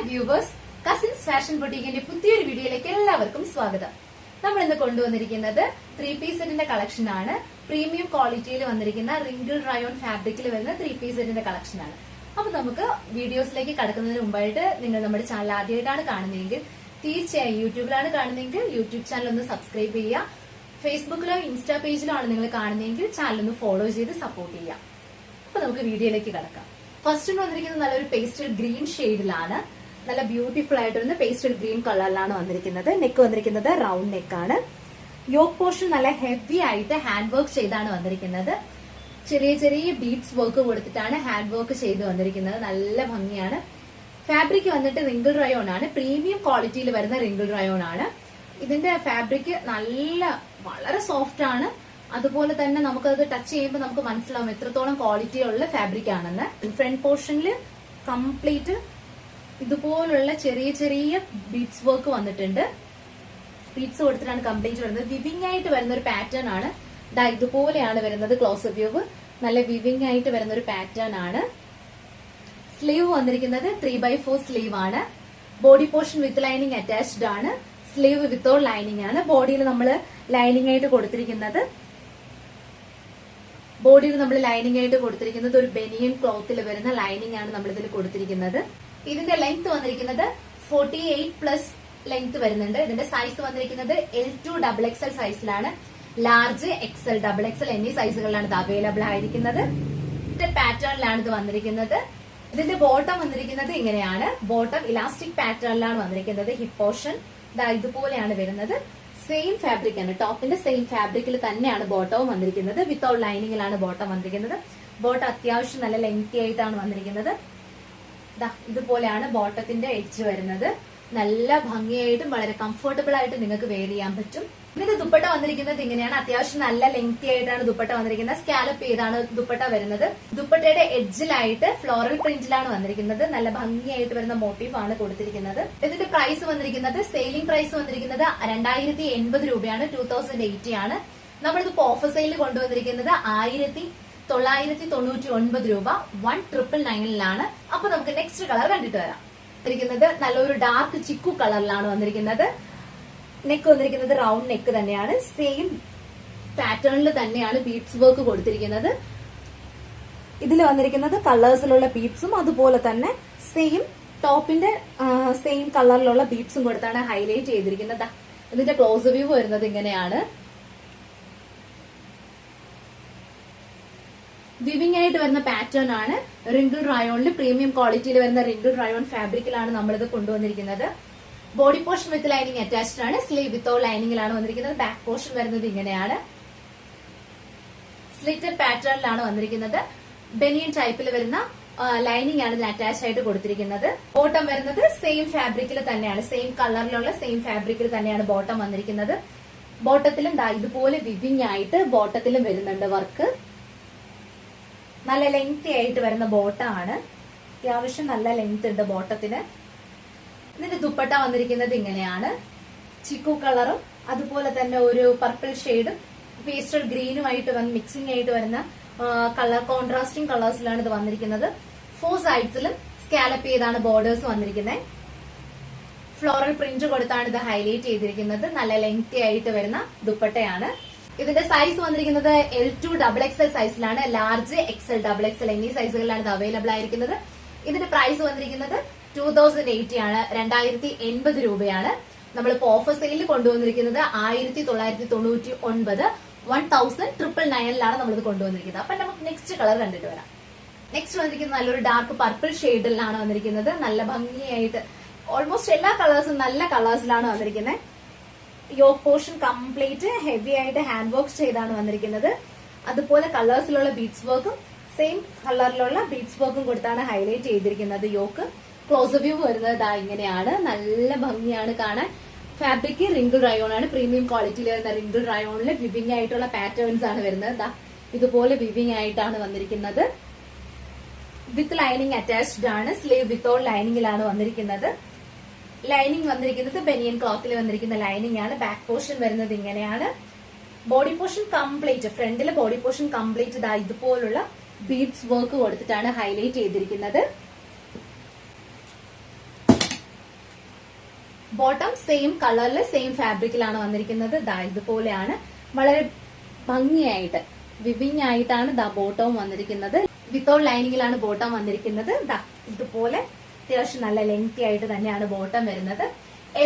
Viewers, cousins fashion ബൊട്ടീക്കിന്റെ പുതിയൊരു വീഡിയോയിലേക്ക് എല്ലാവർക്കും സ്വാഗതം. നമ്മൾ ഇന്ന് കൊണ്ടുവന്നിരിക്കുന്നത് 3-piece സെറ്റിന്റെ കളക്ഷൻ ആണ്. പ്രീമിയം ക്വാളിറ്റിയിൽ വന്നിരിക്കുന്ന റിങ്കിൾ റയോൺ ഫാബ്രിക്കിൽ വരുന്ന 3-piece സെറ്റിന്റെ കളക്ഷൻ ആണ്. അപ്പൊ നമുക്ക് വീഡിയോസിലേക്ക് കടക്കുന്നതിന് മുമ്പായിട്ട് നിങ്ങൾ നമ്മുടെ ചാനൽ ആദ്യമായിട്ടാണ് കാണുന്നതെങ്കിൽ തീർച്ചയായും യൂട്യൂബിലാണ് കാണുന്നതെങ്കിൽ യൂട്യൂബ് ചാനൽ ഒന്ന് സബ്സ്ക്രൈബ് ചെയ്യുക. ഫേസ്ബുക്കിലോ ഇൻസ്റ്റാ പേജിലോ ആണ് നിങ്ങൾ കാണുന്നതെങ്കിൽ ചാനൽ ഒന്ന് ഫോളോ ചെയ്ത് സപ്പോർട്ട് ചെയ്യുക. അപ്പൊ നമുക്ക് വീഡിയോയിലേക്ക് കടക്കാം. ഫസ്റ്റ് വന്നിരിക്കുന്നത് നല്ലൊരു പേസ്റ്റൽ ഗ്രീൻ ഷെയ്ഡിലാണ്. നല്ല ബ്യൂട്ടിഫുൾ ആയിട്ടൊരു പേസ്റ്റൽ ഗ്രീൻ കളറിലാണ് വന്നിരിക്കുന്നത്. നെക്ക് വന്നിരിക്കുന്നത് റൗണ്ട് നെക്കാണ്. യോക്ക് പോർഷൻ നല്ല ഹെവി ആയിട്ട് ഹാൻഡ് വർക്ക് ചെയ്താണ് വന്നിരിക്കുന്നത്. ചെറിയ ചെറിയ ബീഡ്സ് വർക്ക് കൊടുത്തിട്ടാണ് ഹാൻഡ് വർക്ക് ചെയ്ത് വന്നിരിക്കുന്നത്. നല്ല ഭംഗിയാണ്. ഫാബ്രിക് വന്നിട്ട് റിങ്കിൾ റയോൺ ആണ്. പ്രീമിയം ക്വാളിറ്റിയിൽ വരുന്ന റിങ്കിൾ റയോൺ ആണ്. ഇതിന്റെ ഫാബ്രിക് വളരെ സോഫ്റ്റ് ആണ്. അതുപോലെ തന്നെ നമുക്കത് ടച്ച് ചെയ്യുമ്പോൾ നമുക്ക് മനസ്സിലാവും എത്രത്തോളം ക്വാളിറ്റി ഉള്ള ഫാബ്രിക് ആണെന്ന്. ഫ്രണ്ട് പോർഷനിൽ കംപ്ലീറ്റ് ഇതുപോലുള്ള ചെറിയ ചെറിയ ബീഡ്സ് വർക്ക് വന്നിട്ടുണ്ട്. ബീഡ്സ് കൊടുത്തിട്ടാണ് കംപ്ലീറ്റ് വരുന്നത്. വിവിംഗ് ആയിട്ട് വരുന്ന ഒരു പാറ്റേൺ ആണ്. ഇതുപോലെയാണ് വരുന്നത്. ക്ലോസ് വ്യൂ നല്ല വിവിംഗ് ആയിട്ട് വരുന്ന ഒരു പാറ്റേൺ ആണ്. സ്ലീവ് വന്നിരിക്കുന്നത് 3/4 സ്ലീവ് ആണ്. Body portion with lining attached ആണ്. സ്ലീവ് വിത്തൗട്ട് ലൈനിങ് ആണ്. ബോഡിയിൽ നമ്മൾ ലൈനിങ് ആയിട്ട് കൊടുത്തിരിക്കുന്നത് ഒരു ബനിയൻ ക്ലോത്തിൽ വരുന്ന ലൈനിങ് ആണ് നമ്മൾ ഇതിൽ കൊടുത്തിരിക്കുന്നത്. ഇതിന്റെ ലെങ്ത് വന്നിരിക്കുന്നത് 48+ ലെങ്ത് വരുന്നുണ്ട്. ഇതിന്റെ സൈസ് വന്നിരിക്കുന്നത് L2 XXL സൈസിലാണ്. ലാർജ്, XL, XXL എന്നീ സൈസുകളിലാണ് ഇത് അവൈലബിൾ ആയിരിക്കുന്നത്. ഇതിന്റെ പാറ്റേണിലാണ് ഇത് വന്നിരിക്കുന്നത്. ഇതിന്റെ ബോട്ടം വന്നിരിക്കുന്നത് ഇങ്ങനെയാണ്. ബോട്ടം ഇലാസ്റ്റിക് പാറ്റേണിലാണ് വന്നിരിക്കുന്നത്. ഹിപ്പ് പോർഷൻ ഇതുപോലെയാണ് വരുന്നത്. സെയിം ഫാബ്രിക് ആണ്. ടോപ്പിന്റെ സെയിം ഫാബ്രിക്കിൽ തന്നെയാണ് ബോട്ടവും വന്നിരിക്കുന്നത്. വിത്തൗട്ട് ലൈനിങ്ങിലാണ് ബോട്ടം വന്നിരിക്കുന്നത്. ബോട്ടം അത്യാവശ്യം നല്ല ലെങ്തി ആയിട്ടാണ് വന്നിരിക്കുന്നത്. ഇതുപോലെയാണ് ബോട്ടത്തിന്റെ എഡ്ജ് വരുന്നത്. നല്ല ഭംഗിയായിട്ടും വളരെ കംഫർട്ടബിൾ ആയിട്ട് നിങ്ങൾക്ക് വെയർ ചെയ്യാൻ പറ്റും. ഇതിന്റെ ദുപ്പട്ട വന്നിരിക്കുന്നത് ഇങ്ങനെയാണ്. അത്യാവശ്യം നല്ല ലെങ്തി ആയിട്ടാണ് ദുപ്പട്ട വന്നിരിക്കുന്നത്. സ്കാലപ്പ് ചെയ്താണ് ദുപ്പട്ട വരുന്നത്. ദുപ്പട്ടയുടെ എഡ്ജിലായിട്ട് ഫ്ലോറൽ പ്രിന്റിലാണ് വന്നിരിക്കുന്നത്. നല്ല ഭംഗിയായിട്ട് വരുന്ന മോട്ടീവ് ആണ് കൊടുത്തിരിക്കുന്നത്. ഇതിന്റെ പ്രൈസ് വന്നിരിക്കുന്നത് സെയിലിംഗ് പ്രൈസ് വന്നിരിക്കുന്നത് 2080 രൂപയാണ്. 2080 ആണ്. നമ്മളിതിപ്പോ ഓഫർ സെയിലിൽ കൊണ്ടുവന്നിരിക്കുന്നത് 1999 രൂപ 1999 അപ്പൊ നമുക്ക് നെക്സ്റ്റ് കളർ കണ്ടിട്ട് വരാം. വന്നിരിക്കുന്നത് നല്ലൊരു ഡാർക്ക് ചിക്കു കളറിലാണ് വന്നിരിക്കുന്നത്. നെക്ക് വന്നിരിക്കുന്നത് റൗണ്ട് നെക്ക് തന്നെയാണ്. സെയിം പാറ്റേണിൽ തന്നെയാണ് ബീഡ്സ് വർക്ക് കൊടുത്തിരിക്കുന്നത്. ഇതിൽ വന്നിരിക്കുന്നത് കളേഴ്സിലുള്ള ബീഡ്സും അതുപോലെ തന്നെ സെയിം ടോപ്പിന്റെ സെയിം കളറിലുള്ള ബീഡ്സും കൊടുത്താണ് ഹൈലൈറ്റ് ചെയ്തിരിക്കുന്നത്. ഇതിന്റെ ക്ലോസ് വ്യൂ വരുന്നത് ഇങ്ങനെയാണ്. വിവിംഗ് ആയിട്ട് വരുന്ന പാറ്റേൺ ആണ്. റിങ്കിൾ റയോണിൽ പ്രീമിയം ക്വാളിറ്റിയിൽ വരുന്ന റിങ്കിൾ റയോൺ ഫാബ്രിക്കിലാണ് നമ്മളിത് കൊണ്ടുവന്നിരിക്കുന്നത്. Body portion with lining attached ആണ്. സ്ലീവ് വിത്തൗട്ട് ലൈനിങ്ങിലാണ് വന്നിരിക്കുന്നത്. ബാക്ക് പോർഷൻ വരുന്നത് ഇങ്ങനെയാണ്. സ്ലിറ്റഡ് പാറ്റേണിലാണ് വന്നിരിക്കുന്നത്. ബനിയൻ ടൈപ്പിൽ വരുന്ന ലൈനിങ് ആണ് ഇതിന് അറ്റാച്ച് ആയിട്ട് കൊടുത്തിരിക്കുന്നത്. ബോട്ടം വരുന്നത് സെയിം ഫാബ്രിക്കിൽ തന്നെയാണ്. സെയിം കളറിലുള്ള സെയിം ഫാബ്രിക്കിൽ തന്നെയാണ് ബോട്ടം വന്നിരിക്കുന്നത്. ബോട്ടത്തിലും ഇതുപോലെ വിവിംഗ് ആയിട്ട് ബോട്ടത്തിലും വരുന്നുണ്ട് വർക്ക്. നല്ല ലെങ്തി ആയിട്ട് വരുന്ന ബോട്ടമാണ്. അത്യാവശ്യം നല്ല ലെങ്ത് ഉണ്ട് ബോട്ടത്തിന്. ഇതിന്റെ ദുപ്പട്ട വന്നിരിക്കുന്നത് ഇങ്ങനെയാണ്. ചിക്കു കളറും അതുപോലെ തന്നെ ഒരു പർപ്പിൾ ഷെയ്ഡും പേസ്റ്റൽ ഗ്രീനുമായിട്ട് മിക്സിംഗ് ആയിട്ട് വരുന്ന കളർ കോൺട്രാസ്റ്റിംഗ് കളേഴ്സിലാണ് ഇത് വന്നിരിക്കുന്നത്. 4 സൈഡ്സിലും സ്കാലപ്പ് ചെയ്താണ് ബോർഡേഴ്സ് വന്നിരിക്കുന്നത്. ഫ്ലോറൽ പ്രിന്റ് കൊടുത്താണ് ഇത് ഹൈലൈറ്റ് ചെയ്തിരിക്കുന്നത്. നല്ല ലെങ്തി ആയിട്ട് വരുന്ന ദുപ്പട്ടയാണ്. ഇതിന്റെ സൈസ് വന്നിരിക്കുന്നത് L2 XXL സൈസിലാണ്. ലാർജ്, XL, XXL എന്നീ സൈസുകളിലാണ് ഇത് അവൈലബിൾ ആയിരിക്കുന്നത്. ഇതിന്റെ പ്രൈസ് വന്നിരിക്കുന്നത് 2080 ആണ്. 2080 രൂപയാണ്. നമ്മളിപ്പോ ഓഫർ സെയിലിൽ കൊണ്ടുവന്നിരിക്കുന്നത് 1999 1999 നമ്മളിത് കൊണ്ടുവന്നിരിക്കുന്നത്. അപ്പൊ നമുക്ക് നെക്സ്റ്റ് കളർ കണ്ടിട്ട് വരാം. നെക്സ്റ്റ് വന്നിരിക്കുന്നത് നല്ലൊരു ഡാർക്ക് പർപ്പിൾ ഷെയ്ഡിലാണ് വന്നിരിക്കുന്നത്. നല്ല ഭംഗിയായിട്ട് ഓൾമോസ്റ്റ് എല്ലാ കളേഴ്സും നല്ല കളേഴ്സിലാണ് വന്നിരിക്കുന്നത്. യോക്ക് പോർഷൻ കംപ്ലീറ്റ് ഹെവി ആയിട്ട് ഹാൻഡ് വർക്ക് ചെയ്താണ് വന്നിരിക്കുന്നത്. അതുപോലെ കളേഴ്സിലുള്ള ബീഡ്സ് വർക്കും സെയിം കളറിലുള്ള ബീഡ്സ് വർക്കും കൊടുത്താണ് ഹൈലൈറ്റ് ചെയ്തിരിക്കുന്നത്. യോക്ക് ക്ലോസ് വ്യൂ വരുന്നത് ഇങ്ങനെയാണ്. നല്ല ഭംഗിയാണ് കാണാൻ. ഫാബ്രിക് റിങ്കിൾ റയോൺ ആണ്. പ്രീമിയം ക്വാളിറ്റിയിൽ വരുന്ന റിങ്കിൾ റയോണിൽ വിവിംഗ് ആയിട്ടുള്ള പാറ്റേൺസ് ആണ് വരുന്നത്. ഇതുപോലെ വിവിംഗ് ആയിട്ടാണ് വന്നിരിക്കുന്നത്. വിത്ത് ലൈനിങ് അറ്റാച്ച്ഡ് ആണ്. സ്ലീവ് വിത്തൗട്ട് ലൈനിങ്ങിലാണ് വന്നിരിക്കുന്നത്. ലൈനിങ് വന്നിരിക്കുന്നത് ബനിയൻ ക്ലോത്തിൽ വന്നിരിക്കുന്ന ലൈനിങ് ആണ്. ബാക്ക് പോർഷൻ വരുന്നത് ഇങ്ങനെയാണ്. ബോഡി പോർഷൻ കംപ്ലീറ്റ് ഫ്രണ്ടിലെ ബോഡി പോർഷൻ കംപ്ലീറ്റ് ഇതുപോലുള്ള ബീഡ്സ് വർക്ക് കൊടുത്തിട്ടാണ് ഹൈലൈറ്റ് ചെയ്തിരിക്കുന്നത്. ബോട്ടം സെയിം കളറിൽ സെയിം ഫാബ്രിക്കിലാണ് വന്നിരിക്കുന്നത്. ദാ ഇതുപോലെയാണ് വളരെ ഭംഗിയായിട്ട് വിവിങ് ആയിട്ടാണ് ദാ ബോട്ടവും വന്നിരിക്കുന്നത്. വിത്തൗട്ട് ലൈനിങ്ങിലാണ് ബോട്ടം വന്നിരിക്കുന്നത്. ദാ ഇതുപോലെ അത്യാവശ്യം നല്ല ലെങ്തി ആയിട്ട് തന്നെയാണ് ബോട്ടം വരുന്നത്.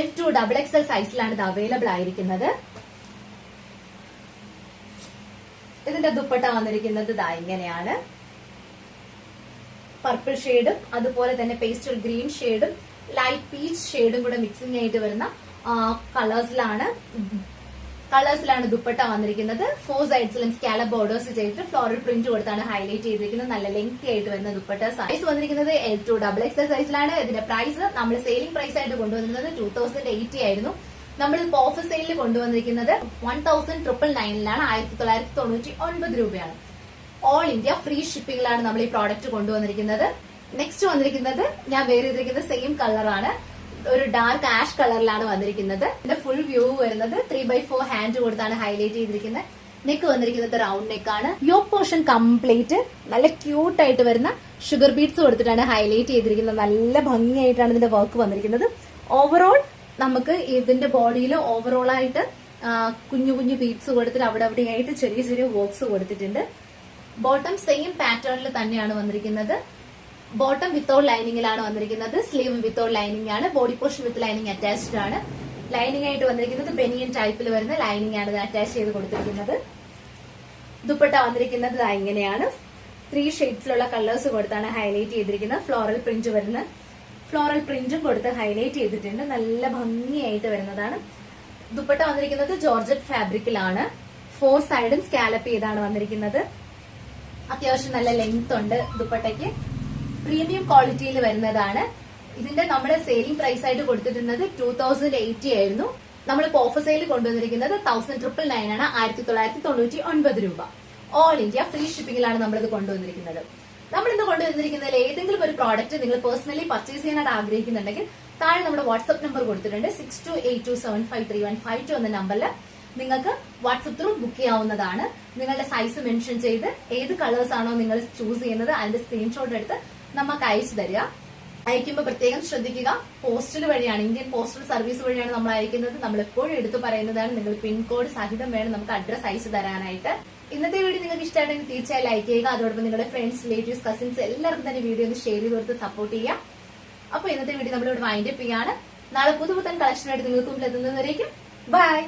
L2 XXL സൈസിലാണ് ഇത് അവൈലബിൾ ആയിരിക്കുന്നത്. ഇതിന്റെ ദുപ്പട്ട വന്നിരിക്കുന്നത് ദാ ഇങ്ങനെയാണ്. പർപ്പിൾ ഷെയ്ഡും അതുപോലെ തന്നെ പേസ്റ്റൽ ഗ്രീൻ ഷെയ്ഡും ലൈറ്റ് പീച്ച് ഷെയ്ഡും കൂടെ മിക്സിംഗ് ആയിട്ട് വരുന്ന കളേഴ്സിലാണ് ദുപ്പട്ട വന്നിരിക്കുന്നത്. 4 സൈഡ്സിലും സ്കാലപ്പ് ബോർഡേഴ്സ് ചെയ്തിട്ട് ഫ്ലോറൽ പ്രിന്റ് കൊടുത്താണ് ഹൈലൈറ്റ് ചെയ്തിരിക്കുന്നത്. നല്ല ലെങ്തി ആയിട്ട് വരുന്ന ദുപ്പട്ട. സൈസ് വന്നിരിക്കുന്നത് L2 XXL സൈസിലാണ്. ഇതിന്റെ പ്രൈസ് നമ്മൾ സെയിലിംഗ് പ്രൈസ് ആയിട്ട് കൊണ്ടുവന്നിരുന്നത് 2080 ആയിരുന്നു. നമ്മൾ ഇപ്പോൾ ഓഫർ സെയിലിൽ കൊണ്ടുവന്നിരിക്കുന്നത് 1999 1999 രൂപയാണ്. ഓൾ ഇന്ത്യ ഫ്രീ ഷിപ്പിംഗിലാണ് നമ്മൾ ഈ പ്രോഡക്റ്റ് കൊണ്ടുവന്നിരിക്കുന്നത്. നെക്സ്റ്റ് വന്നിരിക്കുന്നത് ഞാൻ വേറെ ചെയ്തിരിക്കുന്നത് സെയിം കളറാണ്. ഒരു ഡാർക്ക് ആഷ് കളറിലാണ് വന്നിരിക്കുന്നത്. ഇതിന്റെ ഫുൾ വ്യൂ വരുന്നത് 3/4 ഹാൻഡ് കൊടുത്താണ് ഹൈലൈറ്റ് ചെയ്തിരിക്കുന്നത്. നെക്ക് വന്നിരിക്കുന്നത് റൗണ്ട് നെക്കാണ്. യോക്ക് പോർഷൻ കംപ്ലീറ്റ് നല്ല ക്യൂട്ട് ആയിട്ട് വരുന്ന ഷുഗർ ബീഡ്സ് കൊടുത്തിട്ടാണ് ഹൈലൈറ്റ് ചെയ്തിരിക്കുന്നത്. നല്ല ഭംഗിയായിട്ടാണ് ഇതിന്റെ വർക്ക് വന്നിരിക്കുന്നത്. ഓവറോൾ നമുക്ക് ഇതിന്റെ ബോഡിയിൽ ഓവറോൾ ആയിട്ട് കുഞ്ഞു കുഞ്ഞു ബീഡ്സ് കൊടുത്തിട്ട് അവിടെ അവിടെയായിട്ട് ചെറിയ ചെറിയ വർക്ക്സ് കൊടുത്തിട്ടുണ്ട്. ബോട്ടം സെയിം പാറ്റേണിൽ തന്നെയാണ് വന്നിരിക്കുന്നത്. ബോട്ടം വിത്തൗട്ട് ലൈനിങ്ങിലാണ് വന്നിരിക്കുന്നത്. സ്ലീവ് വിത്തൗട്ട് ലൈനിങ് ആണ്. Body portion with lining attached ആണ്. ലൈനിങ് ആയിട്ട് വന്നിരിക്കുന്നത് ബനിയൻ ടൈപ്പിൽ വരുന്ന ലൈനിങ് ആണ് അറ്റാച്ച് ചെയ്ത് കൊടുത്തിരിക്കുന്നത്. ദുപ്പട്ട വന്നിരിക്കുന്നത് ഇങ്ങനെയാണ്. 3 ഷെയ്ഡ്സിലുള്ള കളേഴ്സ് കൊടുത്താണ് ഹൈലൈറ്റ് ചെയ്തിരിക്കുന്നത്. ഫ്ലോറൽ പ്രിന്റ് വരുന്ന ഫ്ലോറൽ പ്രിന്റും കൊടുത്ത് ഹൈലൈറ്റ് ചെയ്തിട്ടുണ്ട്. നല്ല ഭംഗിയായിട്ട് വരുന്നതാണ്. ദുപ്പട്ട വന്നിരിക്കുന്നത് ജോർജറ്റ് ഫാബ്രിക്കിലാണ്. 4 സൈഡും സ്കാലപ്പ് ചെയ്താണ് വന്നിരിക്കുന്നത്. അത്യാവശ്യം നല്ല ലെങ്ത് ഉണ്ട് ദുപ്പട്ടയ്ക്ക്. പ്രീമിയം ക്വാളിറ്റിയിൽ വരുന്നതാണ്. ഇതിന്റെ നമ്മുടെ സെയിലിംഗ് പ്രൈസ് ആയിട്ട് കൊടുത്തിട്ടുള്ളത് 2080 ആയിരുന്നു. നമ്മളിപ്പോ ഓഫർ സെയിൽ കൊണ്ടുവന്നിരിക്കുന്നത് 1999 ആണ്. 1999 രൂപ. ഓൾ ഇന്ത്യ ഫ്രീ ഷിപ്പിംഗിലാണ് നമ്മളിത് കൊണ്ടുവന്നിരിക്കുന്നത്. നമ്മളിന്ന് കൊണ്ടുവന്നിരിക്കുന്നതിൽ ഏതെങ്കിലും ഒരു പ്രോഡക്റ്റ് നിങ്ങൾ പേഴ്സണലി പർച്ചേസ് ചെയ്യാനായിട്ട് ആഗ്രഹിക്കുന്നുണ്ടെങ്കിൽ താഴെ നമ്മുടെ വാട്സ്ആപ്പ് നമ്പർ കൊടുത്തിട്ടുണ്ട്. 6282753152 എന്ന നമ്പറിൽ നിങ്ങൾക്ക് വാട്സ്ആപ്പ് ത്രൂ ബുക്ക് ചെയ്യാവുന്നതാണ്. നിങ്ങളുടെ സൈസ് മെൻഷൻ ചെയ്ത് ഏത് കളേഴ്സ് ആണോ നിങ്ങൾ ചൂസ് ചെയ്യുന്നത് അതിന്റെ സ്ക്രീൻഷോട്ട് എടുത്ത് നമുക്ക് അയച്ചു തരിക. അയക്കുമ്പോൾ പ്രത്യേകം ശ്രദ്ധിക്കുക, പോസ്റ്റൽ വഴിയാണ്, ഇന്ത്യൻ പോസ്റ്റൽ സർവീസ് വഴിയാണ് നമ്മൾ അയക്കുന്നത്. നമ്മൾ എപ്പോഴും എടുത്തു പറയുന്നതാണ്, നിങ്ങൾ പിൻകോഡ് സഹിതം വേണം നമുക്ക് അഡ്രസ് അയച്ചു തരാനായിട്ട്. ഇന്നത്തെ വീഡിയോ നിങ്ങൾക്ക് ഇഷ്ടമാണെങ്കിൽ തീർച്ചയായും ലൈക്ക് ചെയ്യുക. അതോടൊപ്പം നിങ്ങളുടെ ഫ്രണ്ട്സ്, റിലേറ്റീവ്സ്, കസിൻസ് എല്ലാവർക്കും തന്നെ വീഡിയോ ഒന്ന് ഷെയർ ചെയ്ത് കൊടുത്ത് സപ്പോർട്ട് ചെയ്യുക. അപ്പോൾ ഇന്നത്തെ വീഡിയോ നമ്മളിവിടെ വൈൻഡ് അപ്പ് ചെയ്യാണ്. നാളെ പുതുപുത്തൻ കളക്ഷനായിട്ട് നിങ്ങൾക്ക് മുമ്പിൽ എത്തുന്നതുവരേക്കും ബൈ.